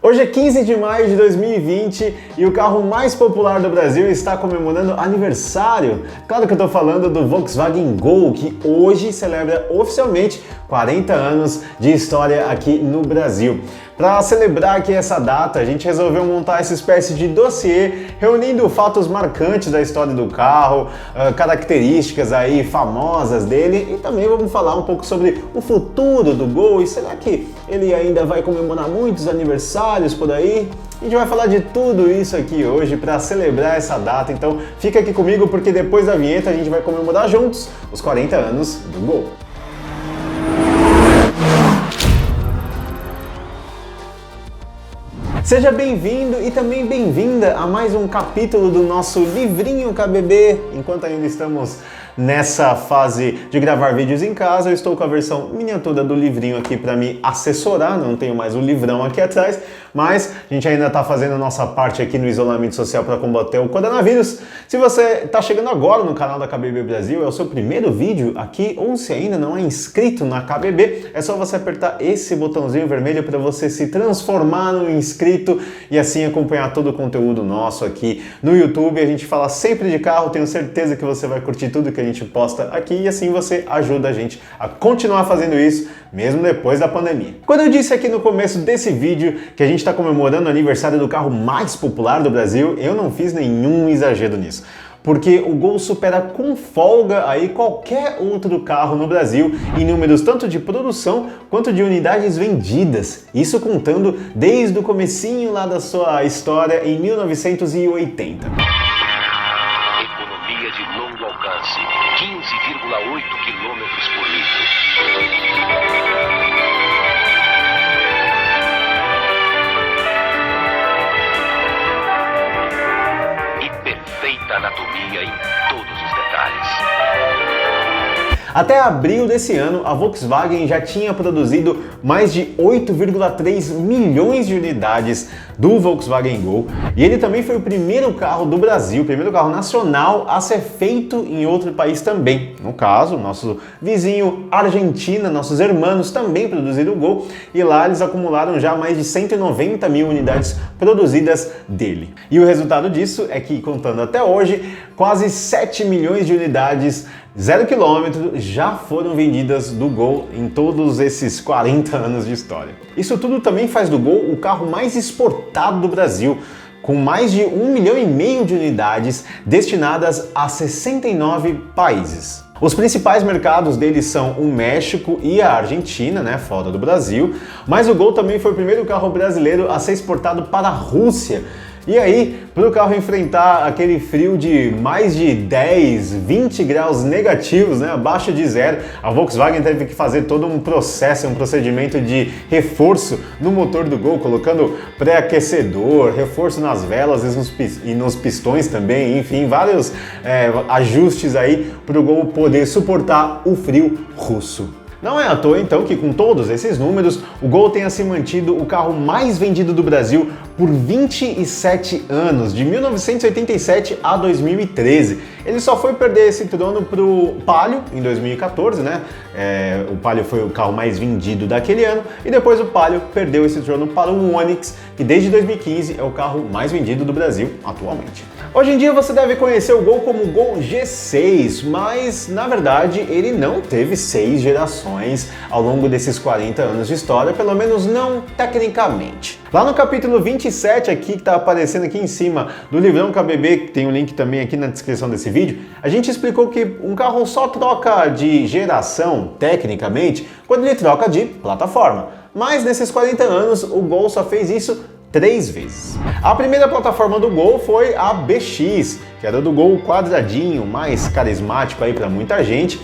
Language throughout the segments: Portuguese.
Hoje é 15 de maio de 2020 e o carro mais popular do Brasil está comemorando aniversário. Claro que eu estou falando do Volkswagen Gol, que hoje celebra oficialmente 40 anos de história aqui no Brasil. Para celebrar aqui essa data, a gente resolveu montar essa espécie de dossiê, reunindo fatos marcantes da história do carro, características aí famosas dele, e também vamos falar um pouco sobre o futuro do Gol. E será que ele ainda vai comemorar muitos aniversários por aí? A gente vai falar de tudo isso aqui hoje para celebrar essa data, então fica aqui comigo porque depois da vinheta a gente vai comemorar juntos os 40 anos do Gol. Seja bem-vindo e também bem-vinda a mais um capítulo do nosso livrinho KBB. Enquanto ainda estamos nessa fase de gravar vídeos em casa, eu estou com a versão miniatura do livrinho aqui para me assessorar, não tenho mais o livrão aqui atrás, mas a gente ainda está fazendo a nossa parte aqui no isolamento social para combater o coronavírus. Se você está chegando agora no canal da KBB Brasil, é o seu primeiro vídeo aqui, ou se ainda não é inscrito na KBB, é só você apertar esse botãozinho vermelho para você se transformar no inscrito e assim acompanhar todo o conteúdo nosso aqui no YouTube. A gente fala sempre de carro, tenho certeza que você vai curtir tudo que a gente posta aqui e assim você ajuda a gente a continuar fazendo isso mesmo depois da pandemia. Quando eu disse aqui no começo desse vídeo que a gente está comemorando o aniversário do carro mais popular do Brasil, eu não fiz nenhum exagero nisso. Porque o Gol supera com folga aí qualquer outro carro no Brasil em números tanto de produção quanto de unidades vendidas. Isso contando desde o comecinho lá da sua história em 1980. Economia de longo alcance, 15,8 km por litro. Anatomia em todos os detalhes. Até abril desse ano, a Volkswagen já tinha produzido mais de 8,3 milhões de unidades do Volkswagen Gol e ele também foi o primeiro carro do Brasil, o primeiro carro nacional a ser feito em outro país também. No caso, nosso vizinho Argentina, nossos irmãos também produziram o Gol e lá eles acumularam já mais de 190 mil unidades produzidas dele. E o resultado disso é que, contando até hoje, quase 7 milhões de unidades 0 km já foram vendidas do Gol em todos esses 40 anos de história. Isso tudo também faz do Gol o carro mais exportado do Brasil, com mais de 1,5 milhão de unidades destinadas a 69 países. Os principais mercados deles são o México e a Argentina, né, fora do Brasil, mas o Gol também foi o primeiro carro brasileiro a ser exportado para a Rússia. E aí, para o carro enfrentar aquele frio de mais de 10, 20 graus negativos, né, abaixo de zero, a Volkswagen teve que fazer todo um processo, um procedimento de reforço no motor do Gol, colocando pré-aquecedor, reforço nas velas e nos pistões também, enfim, vários ajustes aí para o Gol poder suportar o frio russo. Não é à toa, então, que com todos esses números, o Gol tenha se mantido o carro mais vendido do Brasil por 27 anos, de 1987 a 2013. Ele só foi perder esse trono para o Palio em 2014, né? O Palio foi o carro mais vendido daquele ano, e depois o Palio perdeu esse trono para o Onix, que desde 2015 é o carro mais vendido do Brasil atualmente. Hoje em dia você deve conhecer o Gol como o Gol G6, mas na verdade ele não teve 6 gerações ao longo desses 40 anos de história, pelo menos não tecnicamente. Lá no capítulo 27 aqui, que está aparecendo aqui em cima do livrão KBB, que tem um link também aqui na descrição desse vídeo, a gente explicou que um carro só troca de geração, tecnicamente, quando ele troca de plataforma. Mas nesses 40 anos o Gol só fez isso 3 vezes. A primeira plataforma do Gol foi a BX, que era do Gol quadradinho, mais carismático aí para muita gente.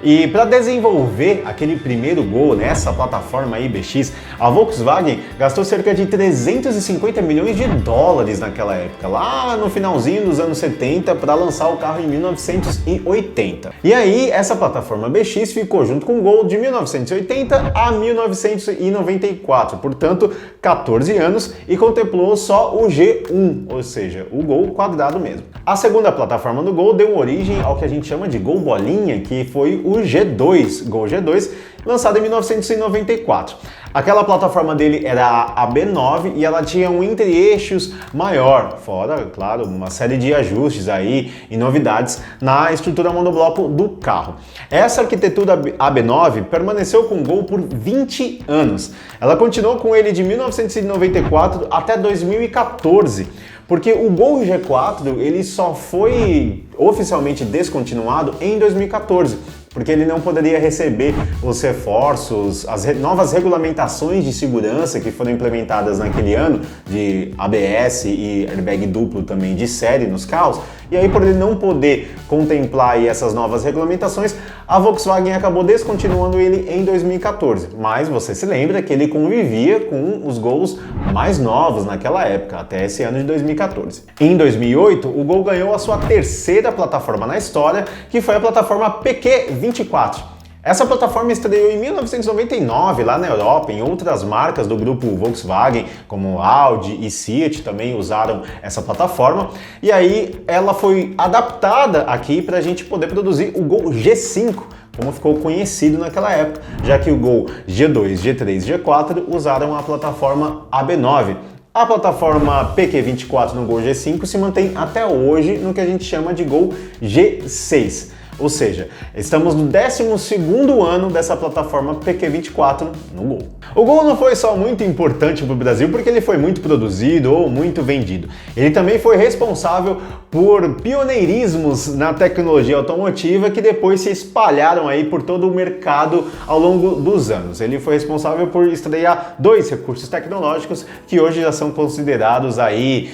E para desenvolver aquele primeiro Gol nessa plataforma aí BX, a Volkswagen gastou cerca de 350 milhões de dólares naquela época, lá no finalzinho dos anos 70, para lançar o carro em 1980. E aí essa plataforma BX ficou junto com o Gol de 1980 a 1994, portanto 14 anos, e contemplou só o G1, ou seja, o Gol quadrado mesmo. A segunda plataforma do Gol deu origem ao que a gente chama de Gol Bolinha, que foi o o G2, Gol G2, lançado em 1994. Aquela plataforma dele era a AB9 e ela tinha um entre-eixos maior, fora, claro, uma série de ajustes aí e novidades na estrutura monobloco do carro. Essa arquitetura AB9 permaneceu com o Gol por 20 anos. Ela continuou com ele de 1994 até 2014. Porque o Gol G4 ele só foi oficialmente descontinuado em 2014, porque ele não poderia receber os reforços, as novas regulamentações de segurança que foram implementadas naquele ano, de ABS e airbag duplo também de série nos carros, e aí por ele não poder contemplar aí essas novas regulamentações, a Volkswagen acabou descontinuando ele em 2014, mas você se lembra que ele convivia com os Gols mais novos naquela época, até esse ano de 2014. Em 2008, o Gol ganhou a sua terceira plataforma na história, que foi a plataforma PQ24. Essa plataforma estreou em 1999 lá na Europa, em outras marcas do grupo Volkswagen, como Audi e Seat também usaram essa plataforma, e aí ela foi adaptada aqui para a gente poder produzir o Gol G5, como ficou conhecido naquela época, já que o Gol G2, G3 e G4 usaram a plataforma AB9. A plataforma PQ24 no Gol G5 se mantém até hoje no que a gente chama de Gol G6. Ou seja, estamos no 12º ano dessa plataforma PQ24 no Gol. O Gol não foi só muito importante para o Brasil porque ele foi muito produzido ou muito vendido. Ele também foi responsável por pioneirismos na tecnologia automotiva que depois se espalharam aí por todo o mercado ao longo dos anos. Ele foi responsável por estrear 2 recursos tecnológicos que hoje já são considerados aí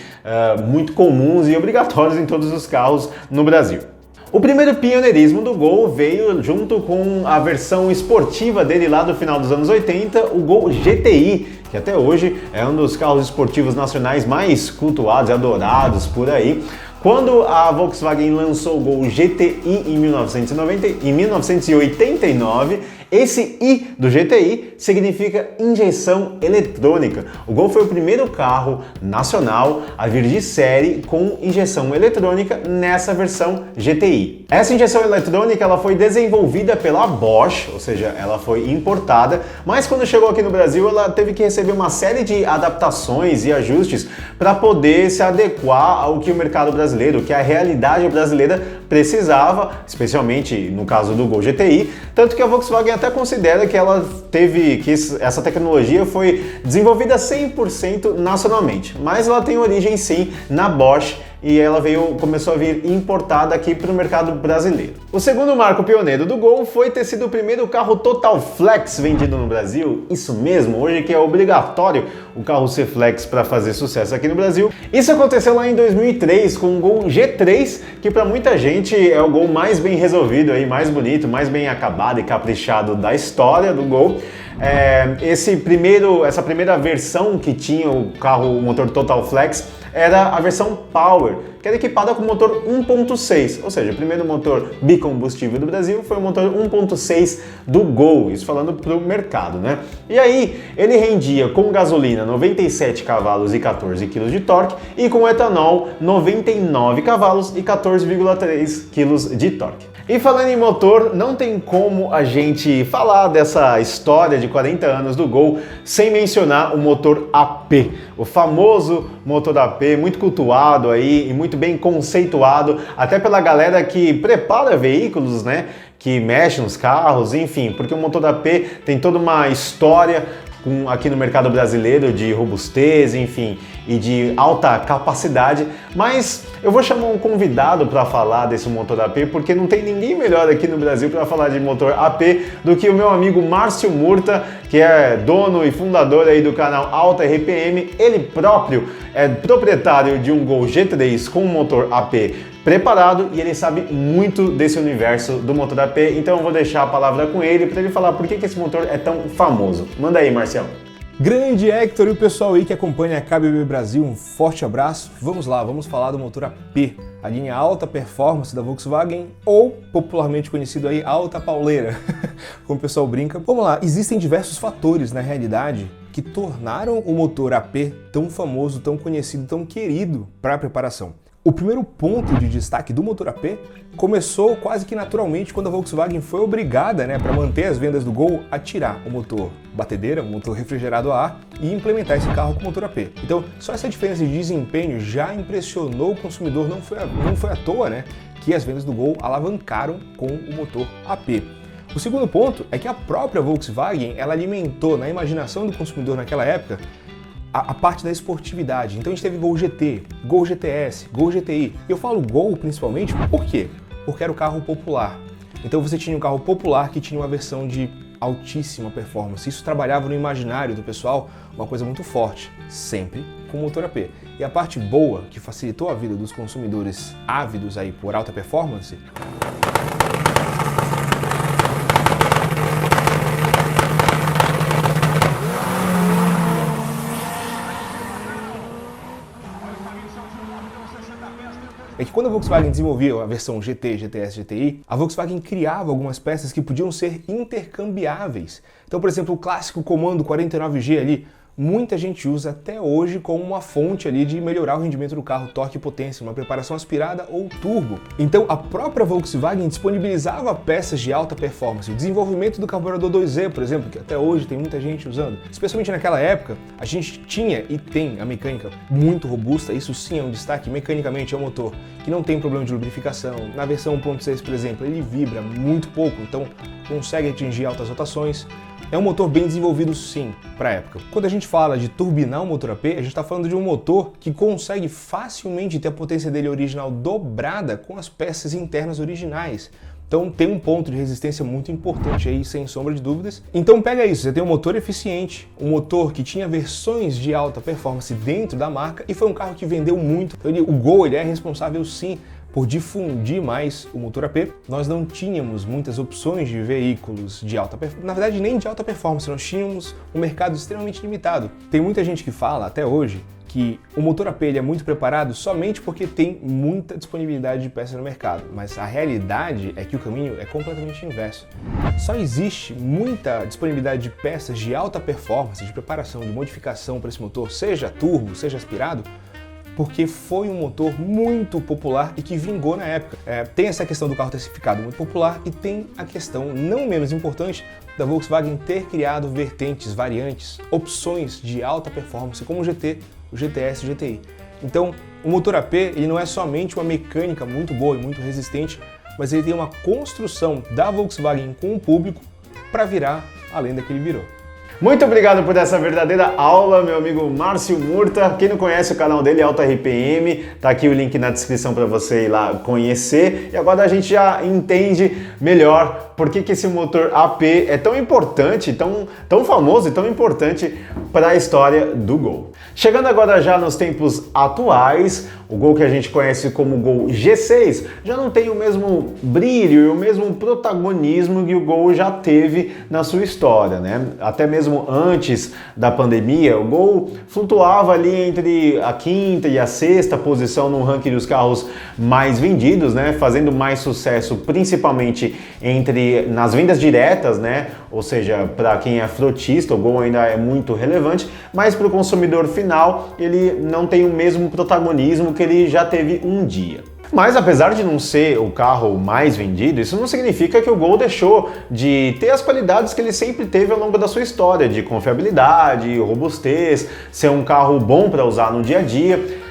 muito comuns e obrigatórios em todos os carros no Brasil. O primeiro pioneirismo do Gol veio junto com a versão esportiva dele lá do final dos anos 80, o Gol GTI, que até hoje é um dos carros esportivos nacionais mais cultuados e adorados por aí. Quando a Volkswagen lançou o Gol GTI em 1989, esse I do GTI significa injeção eletrônica. O Gol foi o primeiro carro nacional a vir de série com injeção eletrônica nessa versão GTI. Essa injeção eletrônica ela foi desenvolvida pela Bosch, ou seja, ela foi importada, mas quando chegou aqui no Brasil ela teve que receber uma série de adaptações e ajustes para poder se adequar ao que o mercado brasileiro, que a realidade brasileira precisava, especialmente no caso do Gol GTI, tanto que a Volkswagen até considera que essa tecnologia foi desenvolvida 100% nacionalmente, mas ela tem origem sim na Bosch e ela começou a vir importada aqui para o mercado brasileiro. O segundo marco pioneiro do Gol foi ter sido o primeiro carro Total Flex vendido no Brasil, isso mesmo, hoje que é obrigatório o carro ser flex para fazer sucesso aqui no Brasil. Isso aconteceu lá em 2003 com o Gol G3, que para muita gente é o Gol mais bem resolvido, aí, mais bonito, mais bem acabado e caprichado da história do Gol. Essa primeira versão que tinha o motor Total Flex era a versão Power, que era equipada com motor 1.6, ou seja, o primeiro motor bicombustível do Brasil foi o motor 1.6 do Gol, isso falando para o mercado, né? E aí ele rendia com gasolina 97 cavalos e 14 kg de torque e com etanol 99 cavalos e 14,3 kg de torque. E falando em motor, não tem como a gente falar dessa história de 40 anos do Gol sem mencionar o motor AP. O famoso motor AP, muito cultuado aí e muito bem conceituado, até pela galera que prepara veículos, né? Que mexe nos carros, enfim, porque o motor AP tem toda uma história aqui no mercado brasileiro de robustez, enfim, e de alta capacidade, mas eu vou chamar um convidado para falar desse motor AP, porque não tem ninguém melhor aqui no Brasil para falar de motor AP do que o meu amigo Márcio Murta, que é dono e fundador aí do canal Alta RPM. Ele próprio é proprietário de um Gol G3 com motor AP preparado e ele sabe muito desse universo do motor AP, então eu vou deixar a palavra com ele para ele falar por que esse motor é tão famoso. Manda aí, Marcião. Grande Hector e o pessoal aí que acompanha a KBB Brasil, um forte abraço. Vamos lá, vamos falar do motor AP, a linha alta performance da Volkswagen, ou popularmente conhecido aí alta pauleira, como o pessoal brinca. Vamos lá, existem diversos fatores na realidade que tornaram o motor AP tão famoso, tão conhecido, tão querido para a preparação. O primeiro ponto de destaque do motor AP começou quase que naturalmente quando a Volkswagen foi obrigada, para manter as vendas do Gol, a tirar o motor batedeira, o motor refrigerado a ar e implementar esse carro com motor AP. Então, só essa diferença de desempenho já impressionou o consumidor, não foi à toa, que as vendas do Gol alavancaram com o motor AP. O segundo ponto é que a própria Volkswagen, ela alimentou na imaginação do consumidor naquela época a parte da esportividade. Então a gente teve Gol GT, Gol GTS, Gol GTI. E eu falo Gol principalmente por quê? Porque era o carro popular. Então você tinha um carro popular que tinha uma versão de altíssima performance. Isso trabalhava no imaginário do pessoal, uma coisa muito forte, sempre com motor AP. E a parte boa, que facilitou a vida dos consumidores ávidos aí por alta performance, é que quando a Volkswagen desenvolvia a versão GT, GTS, GTI, a Volkswagen criava algumas peças que podiam ser intercambiáveis. Então, por exemplo, o clássico comando 49G ali, muita gente usa até hoje como uma fonte ali de melhorar o rendimento do carro, torque e potência, uma preparação aspirada ou turbo. Então a própria Volkswagen disponibilizava peças de alta performance. O desenvolvimento do carburador 2E, por exemplo, que até hoje tem muita gente usando. Especialmente naquela época, a gente tinha e tem a mecânica muito robusta, isso sim é um destaque. Mecanicamente é um motor que não tem problema de lubrificação. Na versão 1.6, por exemplo, ele vibra muito pouco, então consegue atingir altas rotações. É um motor bem desenvolvido sim, para a época. Quando a gente fala de turbinar um motor AP, a gente está falando de um motor que consegue facilmente ter a potência dele original dobrada com as peças internas originais. Então tem um ponto de resistência muito importante aí, sem sombra de dúvidas. Então pega isso, você tem um motor eficiente, um motor que tinha versões de alta performance dentro da marca e foi um carro que vendeu muito. O Gol ele é responsável sim por difundir mais o motor AP. Nós não tínhamos muitas opções de veículos de alta performance, na verdade nem de alta performance, nós tínhamos um mercado extremamente limitado. Tem muita gente que fala, até hoje, que o motor AP ele é muito preparado somente porque tem muita disponibilidade de peças no mercado, mas a realidade é que o caminho é completamente inverso. Só existe muita disponibilidade de peças de alta performance, de preparação, de modificação para esse motor, seja turbo, seja aspirado, porque foi um motor muito popular e que vingou na época. Tem essa questão do carro ter ficado muito popular e tem a questão, não menos importante, da Volkswagen ter criado vertentes, variantes, opções de alta performance, como o GT, o GTS e o GTI. Então, o motor AP ele não é somente uma mecânica muito boa e muito resistente, mas ele tem uma construção da Volkswagen com o público para virar a lenda que ele virou. Muito obrigado por essa verdadeira aula, meu amigo Márcio Murta. Quem não conhece o canal dele é Alta RPM, tá aqui o link na descrição para você ir lá conhecer. E agora a gente já entende melhor por que esse motor AP é tão importante, tão famoso e tão importante para a história do Gol. Chegando agora já nos tempos atuais, o Gol que a gente conhece como Gol G6 já não tem o mesmo brilho e o mesmo protagonismo que o Gol já teve na sua história, Até mesmo antes da pandemia, o Gol flutuava ali entre a quinta e a sexta posição no ranking dos carros mais vendidos, fazendo mais sucesso principalmente nas vendas diretas, ou seja, para quem é frotista, o Gol ainda é muito relevante, mas para o consumidor final ele não tem o mesmo protagonismo que ele já teve um dia. Mas apesar de não ser o carro mais vendido, isso não significa que o Gol deixou de ter as qualidades que ele sempre teve ao longo da sua história, de confiabilidade, robustez, ser um carro bom para usar no dia a dia,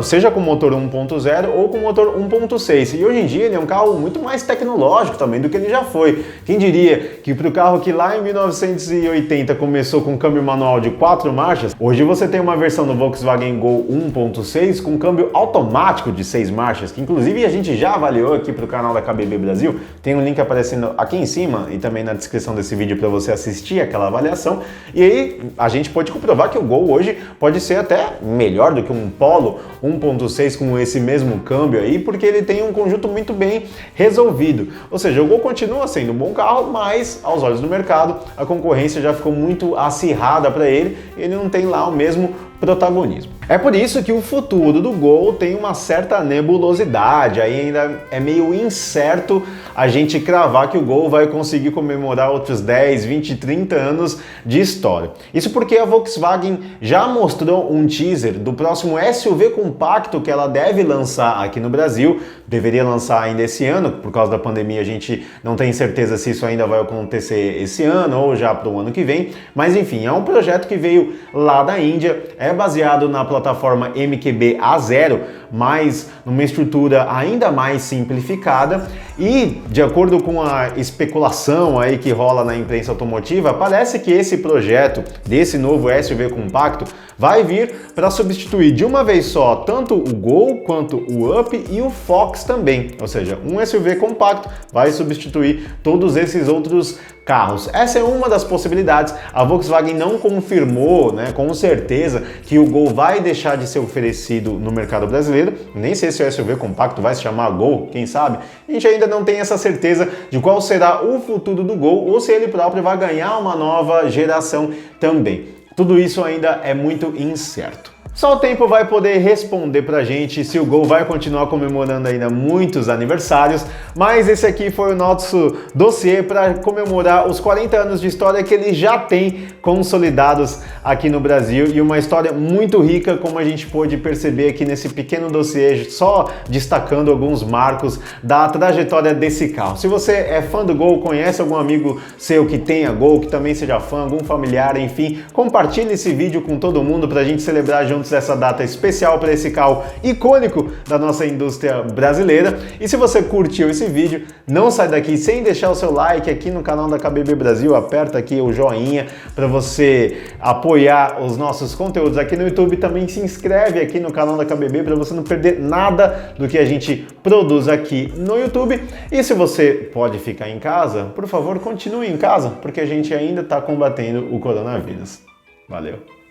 seja com motor 1.0 ou com motor 1.6. E hoje em dia ele é um carro muito mais tecnológico também do que ele já foi. Quem diria que para o carro que lá em 1980 começou com câmbio manual de 4 marchas, hoje você tem uma versão do Volkswagen Gol 1.6 com câmbio automático de 6 marchas, que inclusive a gente já avaliou aqui para o canal da KBB Brasil. Tem um link aparecendo aqui em cima e também na descrição desse vídeo para você assistir aquela avaliação. E aí a gente pode comprovar que o Gol hoje pode ser até melhor do que um Polo 1.6 com esse mesmo câmbio aí, porque ele tem um conjunto muito bem resolvido. Ou seja, o Gol continua sendo um bom carro, mas aos olhos do mercado a concorrência já ficou muito acirrada para ele, ele não tem lá o mesmo protagonismo. É por isso que o futuro do Gol tem uma certa nebulosidade, aí ainda é meio incerto a gente cravar que o Gol vai conseguir comemorar outros 10, 20, 30 anos de história. Isso porque a Volkswagen já mostrou um teaser do próximo SUV compacto que ela deve lançar aqui no Brasil, deveria lançar ainda esse ano, por causa da pandemia a gente não tem certeza se isso ainda vai acontecer esse ano ou já para o ano que vem, mas enfim, é um projeto que veio lá da Índia, é baseado na plataforma MQB A0, mas numa estrutura ainda mais simplificada e, de acordo com a especulação aí que rola na imprensa automotiva, parece que esse projeto desse novo SUV compacto vai vir para substituir de uma vez só tanto o Gol quanto o Up e o Fox também, ou seja, um SUV compacto vai substituir todos esses outros carros. Essa é uma das possibilidades. A Volkswagen não confirmou, com certeza, que o Gol vai deixar de ser oferecido no mercado brasileiro. Nem sei se o SUV compacto vai se chamar Gol, quem sabe? A gente ainda não tem essa certeza de qual será o futuro do Gol ou se ele próprio vai ganhar uma nova geração também. Tudo isso ainda é muito incerto. Só o tempo vai poder responder pra gente se o Gol vai continuar comemorando ainda muitos aniversários, mas esse aqui foi o nosso dossiê para comemorar os 40 anos de história que ele já tem consolidados aqui no Brasil e uma história muito rica, como a gente pôde perceber aqui nesse pequeno dossiê, só destacando alguns marcos da trajetória desse carro. Se você é fã do Gol, conhece algum amigo seu que tenha Gol, que também seja fã, algum familiar, enfim, compartilhe esse vídeo com todo mundo pra gente celebrar juntos essa data especial para esse carro icônico da nossa indústria brasileira. E se você curtiu esse vídeo, não sai daqui sem deixar o seu like aqui no canal da KBB Brasil, aperta aqui o joinha para você apoiar os nossos conteúdos aqui no YouTube, também se inscreve aqui no canal da KBB para você não perder nada do que a gente produz aqui no YouTube. E se você pode ficar em casa, por favor, continue em casa, porque a gente ainda está combatendo o coronavírus. Valeu!